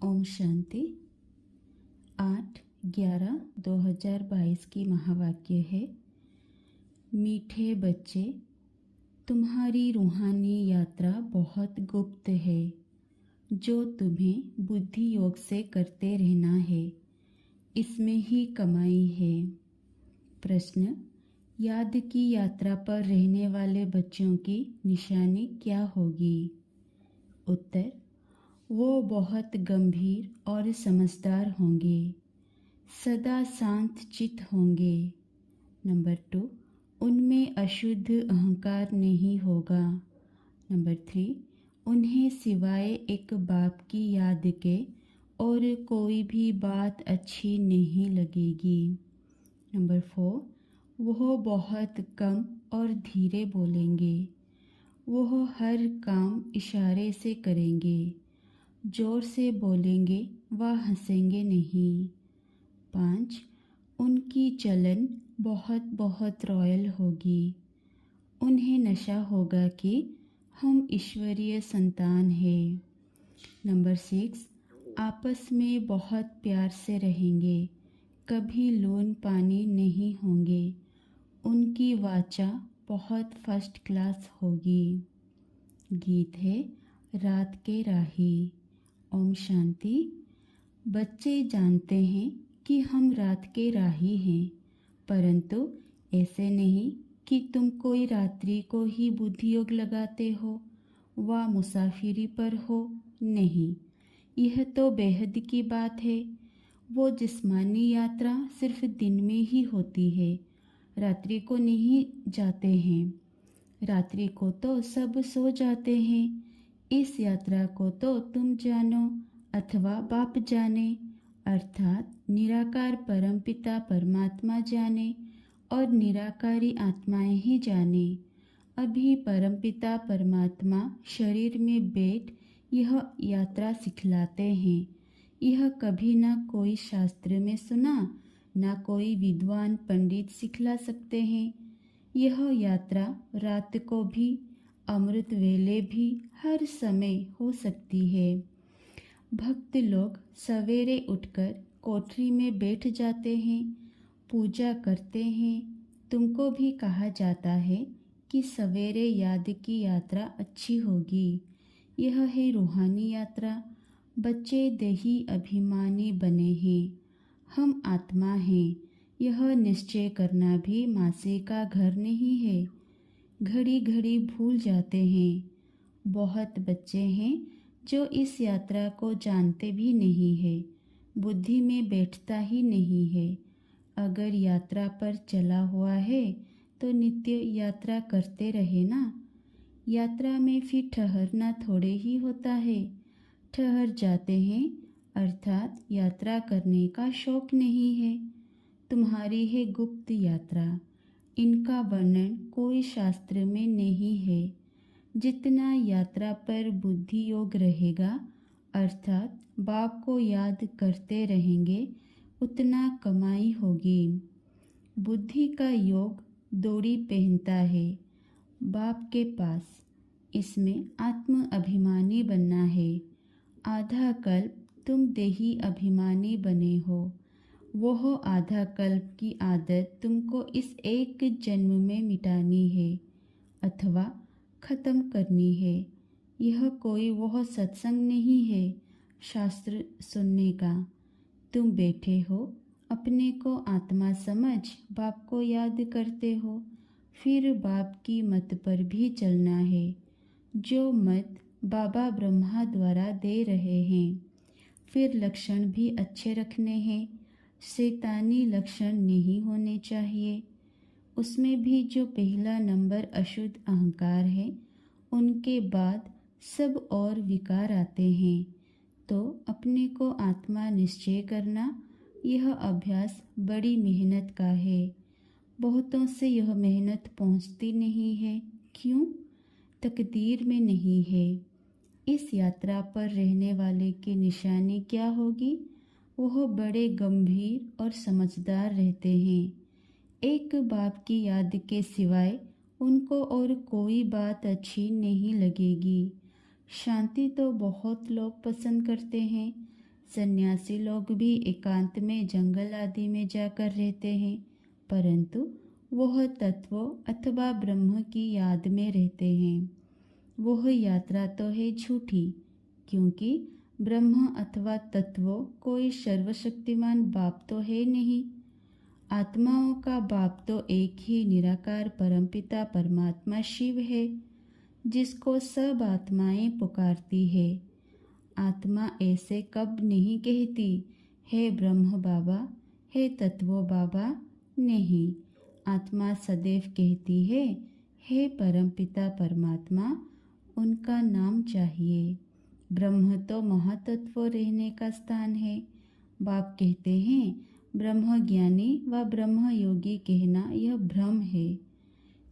ओम शांति। 8/11/2022 की महावाक्य है, मीठे बच्चे, तुम्हारी रूहानी यात्रा बहुत गुप्त है जो तुम्हें बुद्धि योग से करते रहना है। इसमें ही कमाई है। प्रश्न, याद की यात्रा पर रहने वाले बच्चों की निशानी क्या होगी? उत्तर, वो बहुत गंभीर और समझदार होंगे, सदा शांत चित्त होंगे। नंबर 2, उनमें अशुद्ध अहंकार नहीं होगा। नंबर 3, उन्हें सिवाय एक बाप की याद के और कोई भी बात अच्छी नहीं लगेगी। नंबर 4, वह बहुत कम और धीरे बोलेंगे। वह हर काम इशारे से करेंगे, जोर से बोलेंगे व हंसेंगे नहीं। 5, उनकी चलन बहुत बहुत रॉयल होगी। उन्हें नशा होगा कि हम ईश्वरीय संतान हैं। नंबर 6, आपस में बहुत प्यार से रहेंगे, कभी लोन पानी नहीं होंगे। उनकी वाचा बहुत फर्स्ट क्लास होगी। गीत है रात के राही। ओम शांति। बच्चे जानते हैं कि हम रात के राही हैं, परंतु ऐसे नहीं कि तुम कोई रात्रि को ही बुद्धि योग लगाते हो व मुसाफिरी पर हो। नहीं, यह तो बेहद की बात है। वो जिस्मानी यात्रा सिर्फ दिन में ही होती है, रात्रि को नहीं जाते हैं। रात्रि को तो सब सो जाते हैं। इस यात्रा को तो तुम जानो अथवा बाप जाने, अर्थात निराकार परमपिता परमात्मा जाने और निराकारी आत्माएं ही जाने। अभी परमपिता परमात्मा शरीर में बैठ यह यात्रा सिखलाते हैं। यह कभी ना कोई शास्त्र में सुना, ना कोई विद्वान पंडित सिखला सकते हैं। यह यात्रा रात को भी, अमृत वेले भी, हर समय हो सकती है। भक्त लोग सवेरे उठकर कोठरी में बैठ जाते हैं, पूजा करते हैं। तुमको भी कहा जाता है कि सवेरे याद की यात्रा अच्छी होगी। यह है रूहानी यात्रा। बच्चे देही अभिमानी बने हैं। हम आत्मा हैं, यह निश्चय करना भी मासे का घर नहीं है। घड़ी घड़ी भूल जाते हैं। बहुत बच्चे हैं जो इस यात्रा को जानते भी नहीं है, बुद्धि में बैठता ही नहीं है। अगर यात्रा पर चला हुआ है तो नित्य यात्रा करते रहे ना। यात्रा में फिर ठहरना थोड़े ही होता है। ठहर जाते हैं, अर्थात यात्रा करने का शौक नहीं है। तुम्हारी है गुप्त यात्रा। इनका वर्णन कोई शास्त्र में नहीं है। जितना यात्रा पर बुद्धि योग रहेगा, अर्थात बाप को याद करते रहेंगे, उतना कमाई होगी। बुद्धि का योग डोरी पहनता है बाप के पास। इसमें आत्म अभिमानी बनना है। आधा कल्प तुम देही अभिमानी बने हो। वह आधा कल्प की आदत तुमको इस एक जन्म में मिटानी है अथवा खत्म करनी है। यह कोई वह सत्संग नहीं है शास्त्र सुनने का। तुम बैठे हो, अपने को आत्मा समझ बाप को याद करते हो, फिर बाप की मत पर भी चलना है, जो मत बाबा ब्रह्मा द्वारा दे रहे हैं। फिर लक्षण भी अच्छे रखने हैं, शैतानी लक्षण नहीं होने चाहिए। उसमें भी जो पहला नंबर अशुद्ध अहंकार है, उनके बाद सब और विकार आते हैं। तो अपने को आत्मा निश्चय करना, यह अभ्यास बड़ी मेहनत का है। बहुतों से यह मेहनत पहुंचती नहीं है। क्यों? तकदीर में नहीं है। इस यात्रा पर रहने वाले की निशानी क्या होगी? वह बड़े गंभीर और समझदार रहते हैं। एक बाप की याद के सिवाय उनको और कोई बात अच्छी नहीं लगेगी। शांति तो बहुत लोग पसंद करते हैं, सन्यासी लोग भी एकांत में जंगल आदि में जाकर रहते हैं, परंतु वह तत्वों अथवा ब्रह्म की याद में रहते हैं। वह यात्रा तो है झूठी, क्योंकि ब्रह्म अथवा तत्वों कोई सर्वशक्तिमान बाप तो है नहीं। आत्माओं का बाप तो एक ही निराकार परमपिता परमात्मा शिव है, जिसको सब आत्माएं पुकारती है। आत्मा ऐसे कब नहीं कहती, हे ब्रह्म बाबा, हे तत्व बाबा। नहीं, आत्मा सदैव कहती है, हे परमपिता परमात्मा, उनका नाम चाहिए। ब्रह्म तो महातत्व रहने का स्थान है। बाप कहते हैं, ब्रह्म ज्ञानी व ब्रह्म योगी कहना यह भ्रम है।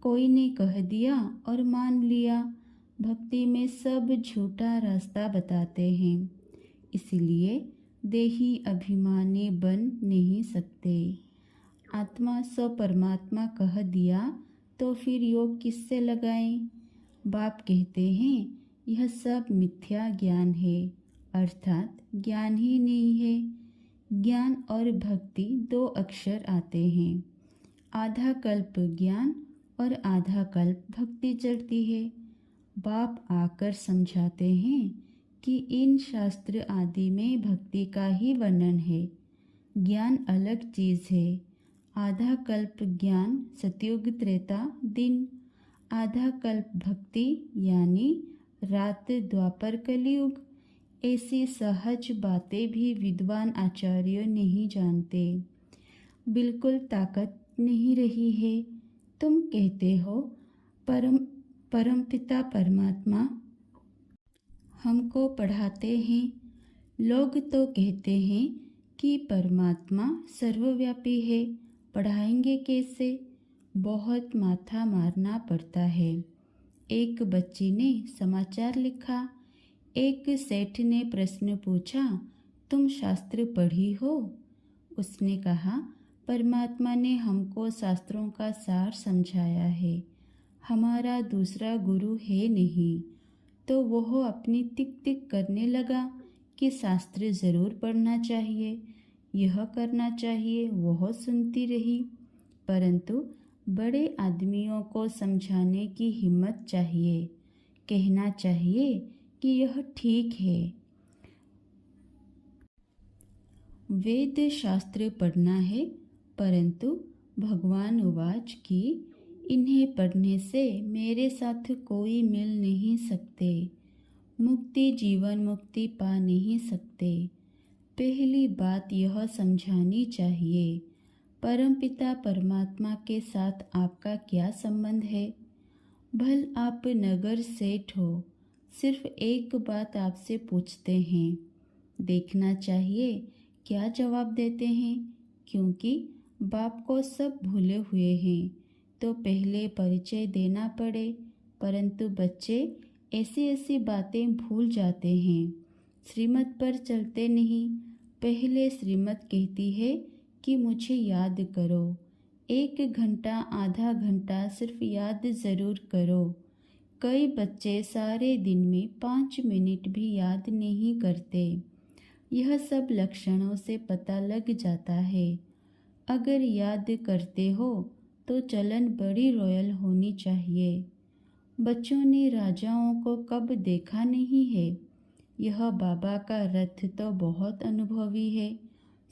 कोई ने कह दिया और मान लिया। भक्ति में सब झूठा रास्ता बताते हैं, इसलिए देही अभिमानी बन नहीं सकते। आत्मा सो परमात्मा कह दिया तो फिर योग किससे लगाएं? बाप कहते हैं, यह सब मिथ्या ज्ञान है, अर्थात ज्ञान ही नहीं है। ज्ञान और भक्ति दो अक्षर आते हैं। आधा कल्प ज्ञान और आधा कल्प भक्ति चलती है। बाप आकर समझाते हैं कि इन शास्त्र आदि में भक्ति का ही वर्णन है, ज्ञान अलग चीज है। आधा कल्प ज्ञान सतयुग त्रेता दिन, आधा कल्प भक्ति यानी रात द्वापर कलयुग। ऐसी सहज बातें भी विद्वान आचार्य नहीं जानते। बिल्कुल ताकत नहीं रही है। तुम कहते हो परमपिता परमात्मा हमको पढ़ाते हैं। लोग तो कहते हैं कि परमात्मा सर्वव्यापी है, पढ़ाएंगे कैसे? बहुत माथा मारना पड़ता है। एक बच्ची ने समाचार लिखा। एक सेठ ने प्रश्न पूछा, तुम शास्त्र पढ़ी हो? उसने कहा, परमात्मा ने हमको शास्त्रों का सार समझाया है, हमारा दूसरा गुरु है नहीं। तो वह अपनी टिक टिक करने लगा कि शास्त्र जरूर पढ़ना चाहिए, यह करना चाहिए। वह सुनती रही, परंतु बड़े आदमियों को समझाने की हिम्मत चाहिए, कहना चाहिए कि यह ठीक है। वेद शास्त्र पढ़ना है, परंतु भगवान उवाच की इन्हें पढ़ने से मेरे साथ कोई मिल नहीं सकते, मुक्ति जीवन मुक्ति पा नहीं सकते। पहली बात यह समझानी चाहिए, परमपिता परमात्मा के साथ आपका क्या संबंध है? भल आप नगर सेठ हो, सिर्फ एक बात आपसे पूछते हैं, देखना चाहिए क्या जवाब देते हैं, क्योंकि बाप को सब भूले हुए हैं तो पहले परिचय देना पड़े। परंतु बच्चे ऐसी ऐसी बातें भूल जाते हैं, श्रीमत पर चलते नहीं। पहले श्रीमत कहती है कि मुझे याद करो, 1 घंटा आधा घंटा सिर्फ याद ज़रूर करो। कई बच्चे सारे दिन में 5 मिनट भी याद नहीं करते। यह सब लक्षणों से पता लग जाता है। अगर याद करते हो तो चलन बड़ी रॉयल होनी चाहिए। बच्चों ने राजाओं को कब देखा नहीं है? यह बाबा का रथ तो बहुत अनुभवी है,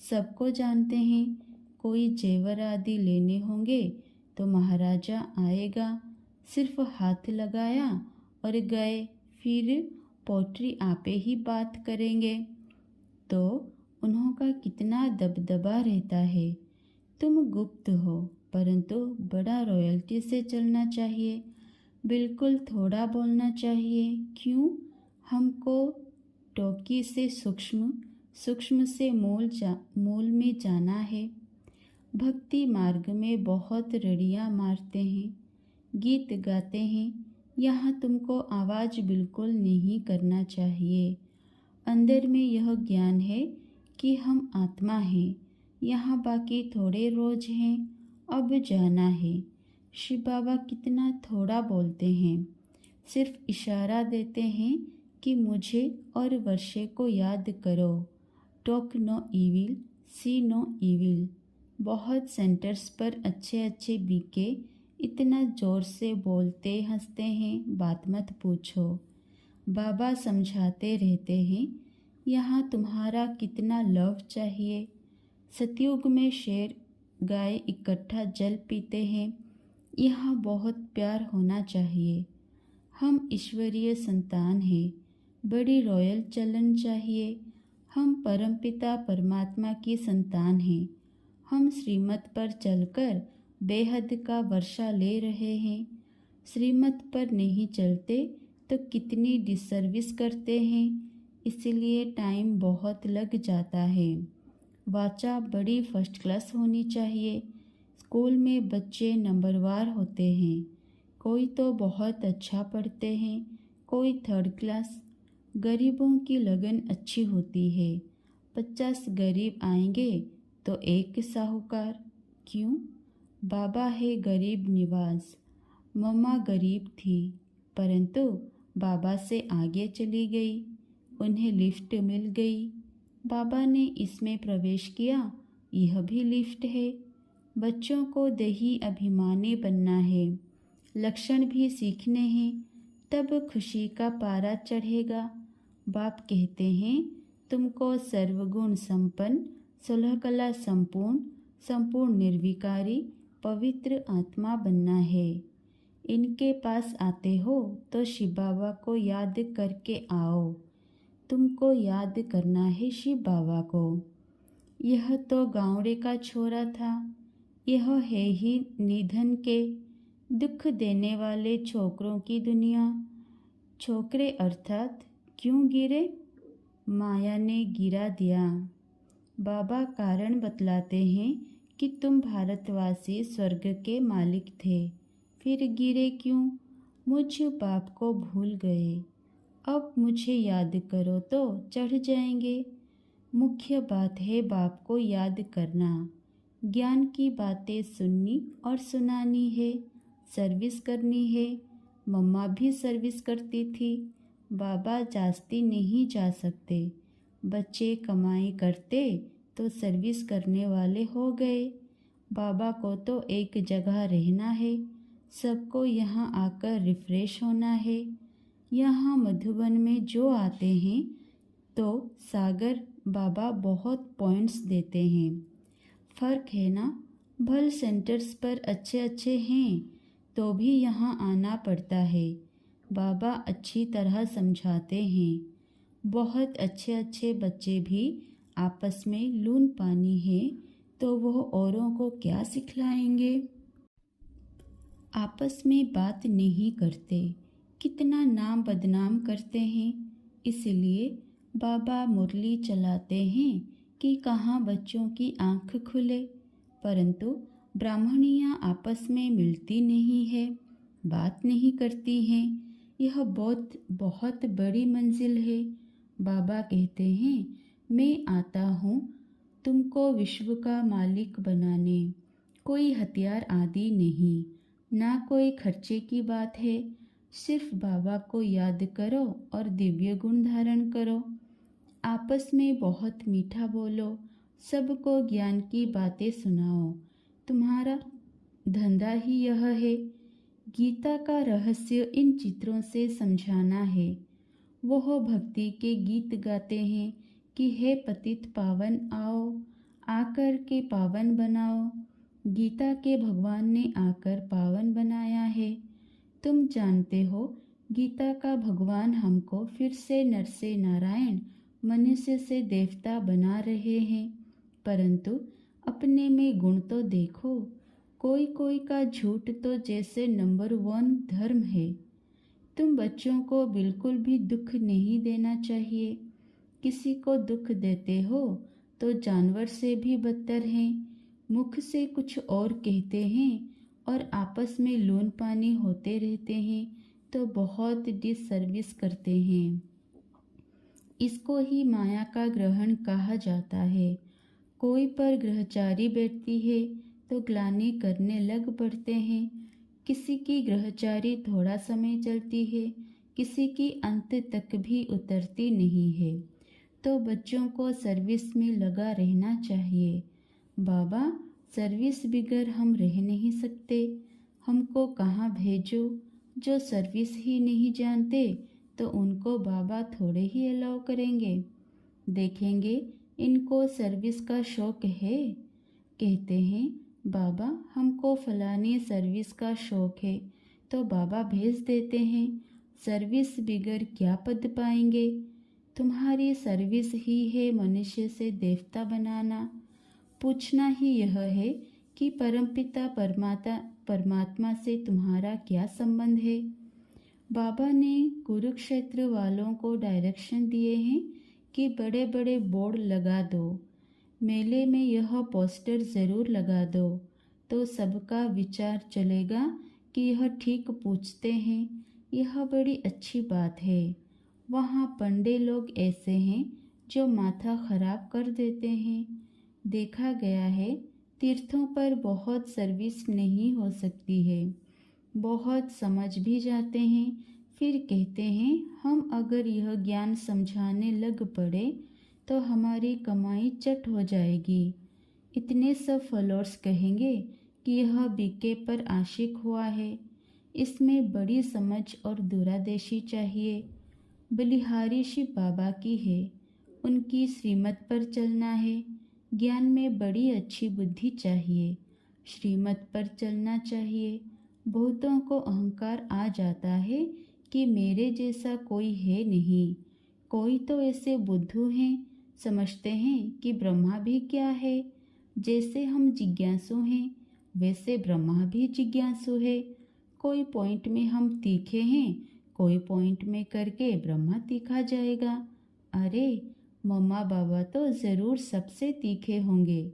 सबको जानते हैं। कोई जेवर आदि लेने होंगे तो महाराजा आएगा, सिर्फ हाथ लगाया और गए, फिर पोट्री आपे ही बात करेंगे। तो उन्हों का कितना दबदबा रहता है। तुम गुप्त हो, परंतु बड़ा रॉयल्टी से चलना चाहिए, बिल्कुल थोड़ा बोलना चाहिए। क्यों? हमको टोकी से सूक्ष्म, सूक्ष्म से मूल में जाना है। भक्ति मार्ग में बहुत रड़ियाँ मारते हैं, गीत गाते हैं। यहाँ तुमको आवाज़ बिल्कुल नहीं करना चाहिए। अंदर में यह ज्ञान है कि हम आत्मा हैं। यहाँ बाकी थोड़े रोज हैं, अब जाना है। शिव बाबा कितना थोड़ा बोलते हैं, सिर्फ इशारा देते हैं कि मुझे और वर्षे को याद करो। टॉक नो इविल, सी नो इविल। बहुत सेंटर्स पर अच्छे अच्छे बीके इतना ज़ोर से बोलते हंसते हैं, बात मत पूछो। बाबा समझाते रहते हैं, यहाँ तुम्हारा कितना लव चाहिए। सतयुग में शेर गाय इकट्ठा जल पीते हैं, यहाँ बहुत प्यार होना चाहिए। हम ईश्वरीय संतान हैं, बड़ी रॉयल चलन चाहिए। हम परमपिता परमात्मा की संतान हैं। हम श्रीमत पर चलकर बेहद का वर्षा ले रहे हैं। श्रीमत पर नहीं चलते तो कितनी डिसर्विस करते हैं, इसलिए टाइम बहुत लग जाता है। वाचा बड़ी फर्स्ट क्लास होनी चाहिए। स्कूल में बच्चे नंबरवार होते हैं, कोई तो बहुत अच्छा पढ़ते हैं, कोई थर्ड क्लास। गरीबों की लगन अच्छी होती है। 50 गरीब आएंगे तो एक साहूकार। क्यों? बाबा है गरीब निवाज। मम्मा गरीब थी, परंतु बाबा से आगे चली गई। उन्हें लिफ्ट मिल गई। बाबा ने इसमें प्रवेश किया, यह भी लिफ्ट है। बच्चों को देही अभिमानी बनना है, लक्षण भी सीखने हैं, तब खुशी का पारा चढ़ेगा। बाप कहते हैं, तुमको सर्वगुण संपन्न, 16 कला संपूर्ण, संपूर्ण निर्विकारी, पवित्र आत्मा बनना है। इनके पास आते हो तो शिव बाबा को याद करके आओ। तुमको याद करना है शिव बाबा को। यह तो गाँवड़े का छोरा था, यह है ही निधन के दुख देने वाले छोकरों की दुनिया। छोकरे अर्थात क्यों गिरे? माया ने गिरा दिया। बाबा कारण बतलाते हैं कि तुम भारतवासी स्वर्ग के मालिक थे, फिर गिरे क्यों? मुझ बाप को भूल गए, अब मुझे याद करो तो चढ़ जाएंगे। मुख्य बात है बाप को याद करना, ज्ञान की बातें सुननी और सुनानी है, सर्विस करनी है। मम्मा भी सर्विस करती थी। बाबा जास्ती नहीं जा सकते। बच्चे कमाई करते तो सर्विस करने वाले हो गए। बाबा को तो एक जगह रहना है, सबको यहाँ आकर रिफ्रेश होना है। यहाँ मधुबन में जो आते हैं तो सागर बाबा बहुत पॉइंट्स देते हैं। फ़र्क है ना, भल सेंटर्स पर अच्छे अच्छे हैं तो भी यहाँ आना पड़ता है। बाबा अच्छी तरह समझाते हैं। बहुत अच्छे अच्छे बच्चे भी आपस में लून पानी है तो वह औरों को क्या सिखलाएंगे। आपस में बात नहीं करते, कितना नाम बदनाम करते हैं। इसलिए बाबा मुरली चलाते हैं कि कहाँ बच्चों की आंख खुले, परंतु ब्राह्मणियाँ आपस में मिलती नहीं है, बात नहीं करती हैं। यह बहुत बहुत बड़ी मंजिल है। बाबा कहते हैं, मैं आता हूँ तुमको विश्व का मालिक बनाने। कोई हथियार आदि नहीं, ना कोई खर्चे की बात है। सिर्फ बाबा को याद करो और दिव्य गुण धारण करो। आपस में बहुत मीठा बोलो, सबको ज्ञान की बातें सुनाओ। तुम्हारा धंधा ही यह है। गीता का रहस्य इन चित्रों से समझाना है। वह भक्ति के गीत गाते हैं कि हे पतित पावन आओ, आकर के पावन बनाओ। गीता के भगवान ने आकर पावन बनाया है। तुम जानते हो, गीता का भगवान हमको फिर से नर से नारायण, मनुष्य से देवता बना रहे हैं। परंतु अपने में गुण तो देखो। कोई कोई का झूठ तो जैसे नंबर 1 धर्म है। तुम बच्चों को बिल्कुल भी दुख नहीं देना चाहिए। किसी को दुख देते हो तो जानवर से भी बदतर हैं। मुख से कुछ और कहते हैं और आपस में लोन पानी होते रहते हैं तो बहुत डिसर्विस करते हैं। इसको ही माया का ग्रहण कहा जाता है। कोई पर ग्रहचारी बैठती है तो ग्लानि करने लग पड़ते हैं। किसी की ग्रहचारी थोड़ा समय चलती है, किसी की अंत तक भी उतरती नहीं है। तो बच्चों को सर्विस में लगा रहना चाहिए। बाबा, सर्विस बिगर हम रह नहीं सकते, हमको कहाँ भेजो। जो सर्विस ही नहीं जानते तो उनको बाबा थोड़े ही अलाउ करेंगे। देखेंगे इनको सर्विस का शौक है। कहते हैं बाबा हमको फलानी सर्विस का शौक है, तो बाबा भेज देते हैं। सर्विस बिगर क्या पद पाएंगे। तुम्हारी सर्विस ही है मनुष्य से देवता बनाना। पूछना ही यह है कि परमपिता परमात्मा से तुम्हारा क्या संबंध है। बाबा ने कुरुक्षेत्र वालों को डायरेक्शन दिए हैं कि बड़े बड़े बोर्ड लगा दो, मेले में यह पोस्टर ज़रूर लगा दो, तो सबका विचार चलेगा कि यह ठीक पूछते हैं। यह बड़ी अच्छी बात है। वहाँ पंडे लोग ऐसे हैं जो माथा खराब कर देते हैं। देखा गया है तीर्थों पर बहुत सर्विस नहीं हो सकती है। बहुत समझ भी जाते हैं, फिर कहते हैं हम अगर यह ज्ञान समझाने लग पड़े तो हमारी कमाई चट हो जाएगी। इतने सब फॉलोअर्स कहेंगे कि यह बीके पर आशिक हुआ है। इसमें बड़ी समझ और दूरदर्शी चाहिए। बलिहारी शिव बाबा की है, उनकी श्रीमत पर चलना है। ज्ञान में बड़ी अच्छी बुद्धि चाहिए, श्रीमत पर चलना चाहिए। बहुतों को अहंकार आ जाता है कि मेरे जैसा कोई है नहीं। कोई तो ऐसे बुद्धू हैं, समझते हैं कि ब्रह्मा भी क्या है। जैसे हम जिज्ञासु हैं वैसे ब्रह्मा भी जिज्ञासु है। कोई पॉइंट में हम तीखे हैं, कोई पॉइंट में करके ब्रह्मा तीखा जाएगा। अरे मम्मा बाबा तो ज़रूर सबसे तीखे होंगे,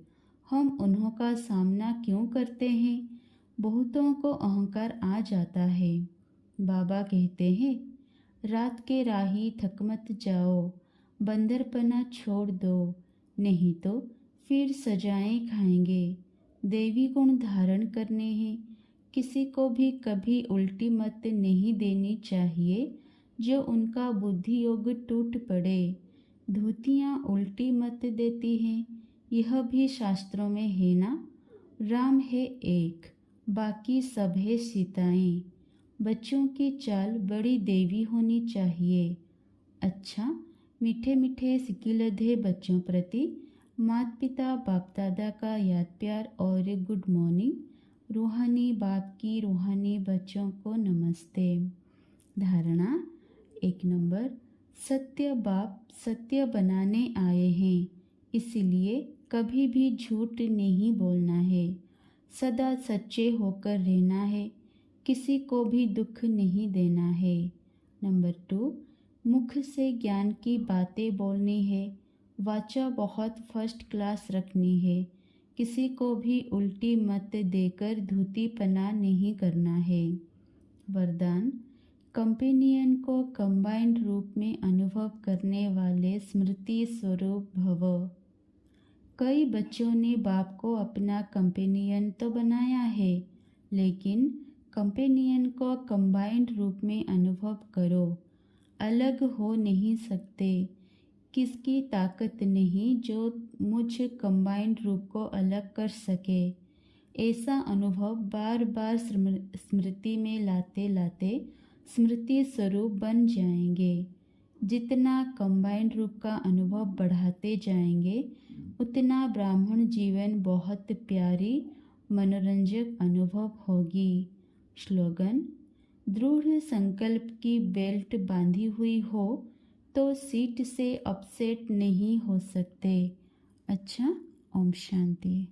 हम उन्हों का सामना क्यों करते हैं। बहुतों को अहंकार आ जाता है। बाबा कहते हैं रात के राही थक मत जाओ, बंदरपना छोड़ दो, नहीं तो फिर सजाएं खाएंगे। देवी गुण धारण करने हैं। किसी को भी कभी उल्टी मत नहीं देनी चाहिए जो उनका बुद्धि योग टूट पड़े। धोतियाँ उल्टी मत देती हैं, यह भी शास्त्रों में है ना। राम है एक, बाकी सब है सीताएं। बच्चों की चाल बड़ी देवी होनी चाहिए। अच्छा, मीठे मीठे सिकिलधे बच्चों प्रति माता पिता बाप दादा का याद प्यार और गुड मॉर्निंग। रूहानी बाप की रूहानी बच्चों को नमस्ते। धारणा 1 नंबर, सत्य बाप सत्य बनाने आए हैं, इसलिए कभी भी झूठ नहीं बोलना है। सदा सच्चे होकर रहना है, किसी को भी दुख नहीं देना है। नंबर 2, मुख से ज्ञान की बातें बोलनी है, वाचा बहुत फर्स्ट क्लास रखनी है। किसी को भी उल्टी मत देकर धूतीपना नहीं करना है। वरदान, कंपेनियन को कंबाइंड रूप में अनुभव करने वाले स्मृति स्वरूप भव। कई बच्चों ने बाप को अपना कंपेनियन तो बनाया है, लेकिन कंपेनियन को कंबाइंड रूप में अनुभव करो। अलग हो नहीं सकते। किसकी ताकत नहीं जो मुझ कंबाइंड रूप को अलग कर सके। ऐसा अनुभव बार बार स्मृति में लाते लाते स्मृति स्वरूप बन जाएंगे। जितना कंबाइंड रूप का अनुभव बढ़ाते जाएंगे उतना ब्राह्मण जीवन बहुत प्यारी मनोरंजक अनुभव होगी। स्लोगन, दृढ़ संकल्प की बेल्ट बांधी हुई हो तो सीट से अपसेट नहीं हो सकते। अच्छा, ओम शांति।